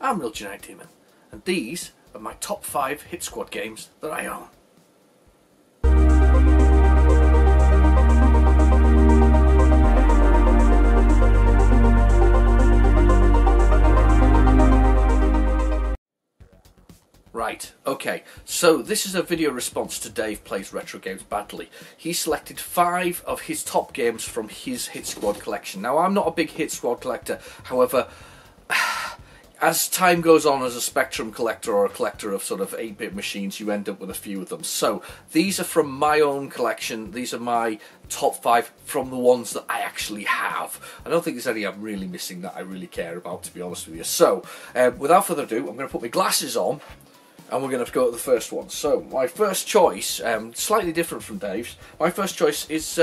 I'm Real Genetic Demon, and these are my top 5 hit squad games that I own. Right, okay, so this is a video response to Dave Plays Retro Games Badly. He selected 5 of his top games from his Hit Squad collection. Now, I'm not a big Hit Squad collector, however, as time goes on as a Spectrum collector or a collector of sort of 8-bit machines, you end up with a few of them. So, these are from my own collection. These are my top 5 from the ones that I actually have. I don't think there's any I'm really missing that I really care about, to be honest with you. So, without further ado, I'm going to put my glasses on, and we're going to go to the first one. So, my first choice, slightly different from Dave's, my first choice is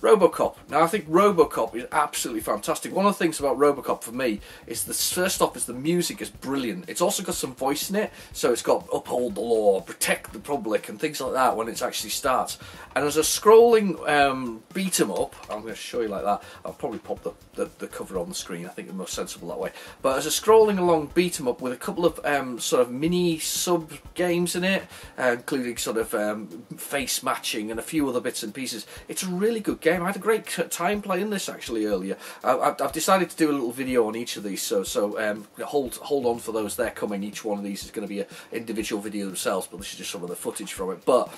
Robocop. Now, I think Robocop is absolutely fantastic. One of the things about Robocop for me is first off is the music is brilliant. It's also got some voice in it, so it's got uphold the law, protect the public, and things like that when it actually starts. And as a scrolling beat 'em up, I'm going to show you like that. I'll probably pop the cover on the screen. I think it's most sensible that way. But as a scrolling along beat 'em up with a couple of sort of mini sub games in it, including sort of face matching and a few other bits and pieces, it's a really good game. I had a great time playing this actually earlier. I've decided to do a little video on each of these, so hold on for those. They're coming. Each one of these is going to be an individual video themselves, but this is just some of the footage from it. But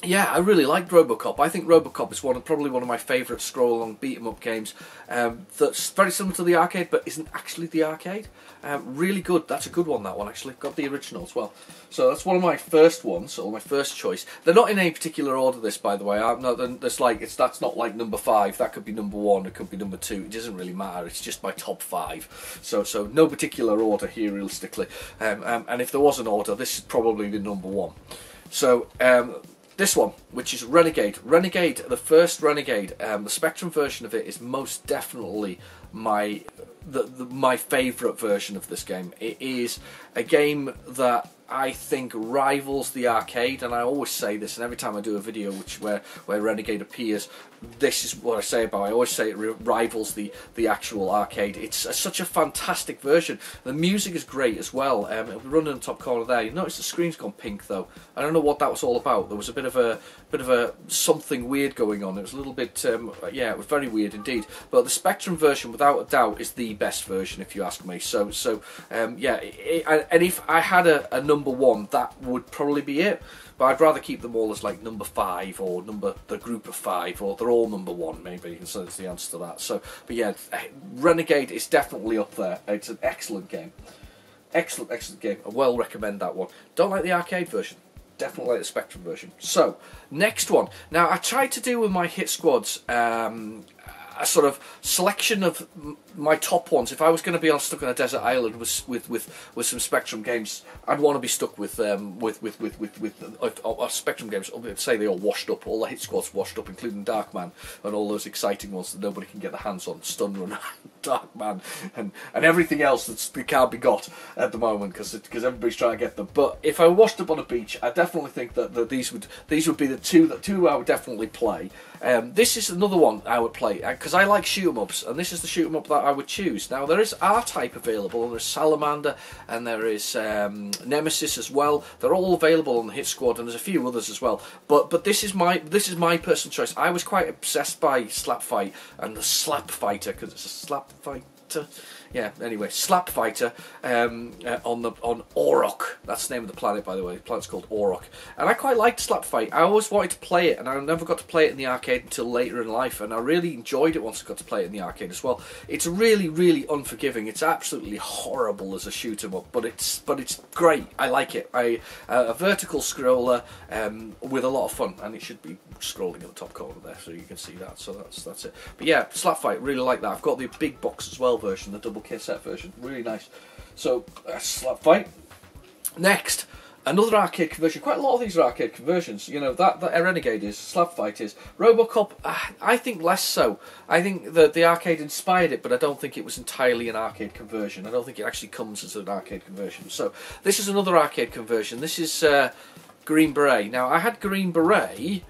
yeah, I really liked Robocop. I think Robocop is probably one of my favourite scroll-along beat-em-up games that's very similar to the arcade, but isn't actually the arcade. Really good. That's a good one, that one, actually. Got the original as well. So that's one of my first ones, or my first choice. They're not in any particular order, this, by the way. That's not like number 5. That could be number 1, it could be number 2. It doesn't really matter. It's just my top 5. So no particular order here, realistically. And if there was an order, this is probably the number 1. So, this one, which is Renegade. Renegade, the first Renegade, the Spectrum version of it is most definitely my favourite version of this game. It is a game that I think rivals the arcade, and I always say this, and every time I do a video where Renegade appears, this is what I say about it. I always say it rivals the actual arcade. It's such a fantastic version. The music is great as well. It'll be running in the top corner there. You notice the screen's gone pink though. I don't know what that was all about. There was a bit of a something weird going on. It was a little bit yeah, it was very weird indeed. But the Spectrum version, without a doubt, is the best version if you ask me. So yeah, and if I had a number 1, that would probably be it. But I'd rather keep them all as like number 5 or the group of 5, or they're all number 1 maybe. So that's the answer to that. So, but yeah, Renegade is definitely up there. It's an excellent game, excellent game. I well recommend that one. Don't like the arcade version. Definitely like the Spectrum version. So, next one. Now, I tried to do with my hit squads a sort of selection of my top ones. If I was going to be stuck on a desert island with some Spectrum games, I'd want to be stuck with Spectrum games. I'd say they all washed up, all the hit squads washed up, including Darkman and all those exciting ones that nobody can get their hands on, Stun Run, Darkman, and everything else that can't be got at the moment because everybody's trying to get them. But if I washed up on a beach, I definitely think that these would be the two I would definitely play. This is another one I would play because I like shoot 'em ups, and this is the shoot 'em up that I would choose. Now there is R-Type available, and there's Salamander, and there is Nemesis as well. They're all available on the Hit Squad, and there's a few others as well. But this is my personal choice. I was quite obsessed by SlapFight and the SlapFighter because it's a SlapFighter. Yeah, anyway, SlapFighter on Auroch. That's the name of the planet, by the way. The planet's called Auroch. And I quite liked SlapFight. I always wanted to play it, and I never got to play it in the arcade until later in life, and I really enjoyed it once I got to play it in the arcade as well. It's really, really unforgiving. It's absolutely horrible as a shoot-'em-up, but it's great. I like it. A vertical scroller with a lot of fun, and it should be scrolling at the top corner there, so you can see that. So that's it. But yeah, SlapFight, really like that. I've got the big box as well version, the double cassette version, really nice. So SlapFight. Next, another arcade conversion. Quite a lot of these are arcade conversions. You know, that Renegade is, SlapFight is. Robocop, I think less so. I think that the arcade inspired it, but I don't think it was entirely an arcade conversion. I don't think it actually comes as an arcade conversion. So this is another arcade conversion. This is Green Beret. Now, I had Green Beret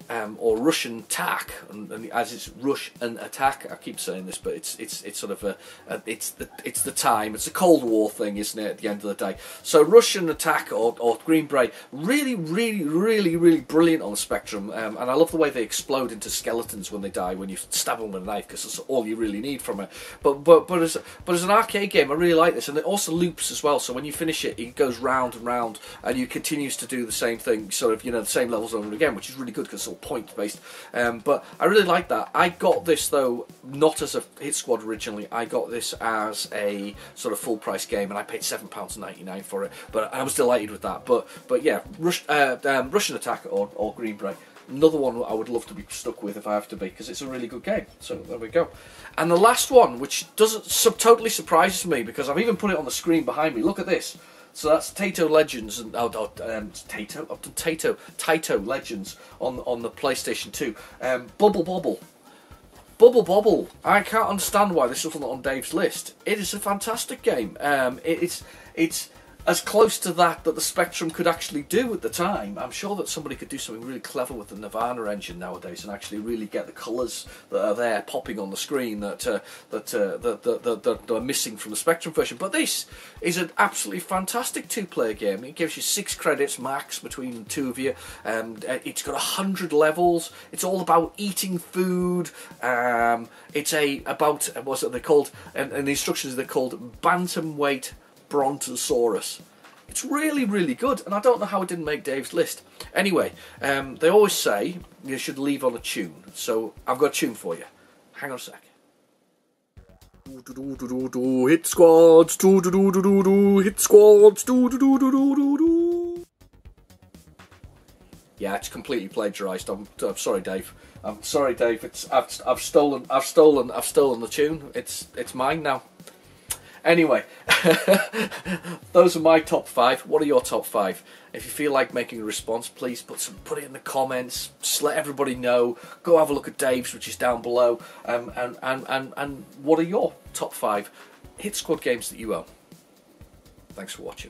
or Russian attack, and as it's rush and attack. I keep saying this, but it's sort of it's the time. It's a Cold War thing, isn't it? At the end of the day, so Russian attack or Green Beret, really brilliant on the spectrum, and I love the way they explode into skeletons when they die when you stab them with a knife, because that's all you really need from it. But as an arcade game, I really like this, and it also loops as well. So when you finish it, it goes round and round, and you continues to do the same thing, sort of, the same levels over and again, which is really good because it's all point based. But I really like that. I got this though not as a hit squad originally. I got this as a sort of full price game, and I paid £7.99 for it. But I was delighted with that. But yeah, Russian Attack or Green Beret. Another one I would love to be stuck with if I have to be, because it's a really good game. So there we go. And the last one, which totally surprises me, because I've even put it on the screen behind me. Look at this. So that's Taito Legends and Taito Legends on the PlayStation 2. Bobble. I can't understand why this wasn't on Dave's list. It is a fantastic game. It's as close to that the Spectrum could actually do at the time. I'm sure that somebody could do something really clever with the Nirvana engine nowadays and actually really get the colours that are there popping on the screen that are missing from the Spectrum version. But this is an absolutely fantastic two-player game. It gives you 6 credits max between the two of you. It's got 100 levels. It's all about eating food. It's about what's it they're called? And the instructions they're called bantamweight Brontosaurus. It's really good, and I don't know how it didn't make Dave's list. Anyway, they always say you should leave on a tune, so I've got a tune for you. Hang on a sec. Hit squads, hit squads, yeah, it's completely plagiarised. I'm sorry, Dave. I'm sorry, Dave. I've stolen the tune. It's mine now. Anyway, those are my top 5. What are your top 5? If you feel like making a response, please put it in the comments. Just let everybody know. Go have a look at Dave's, which is down below. And what are your top 5 hit squad games that you own? Thanks for watching.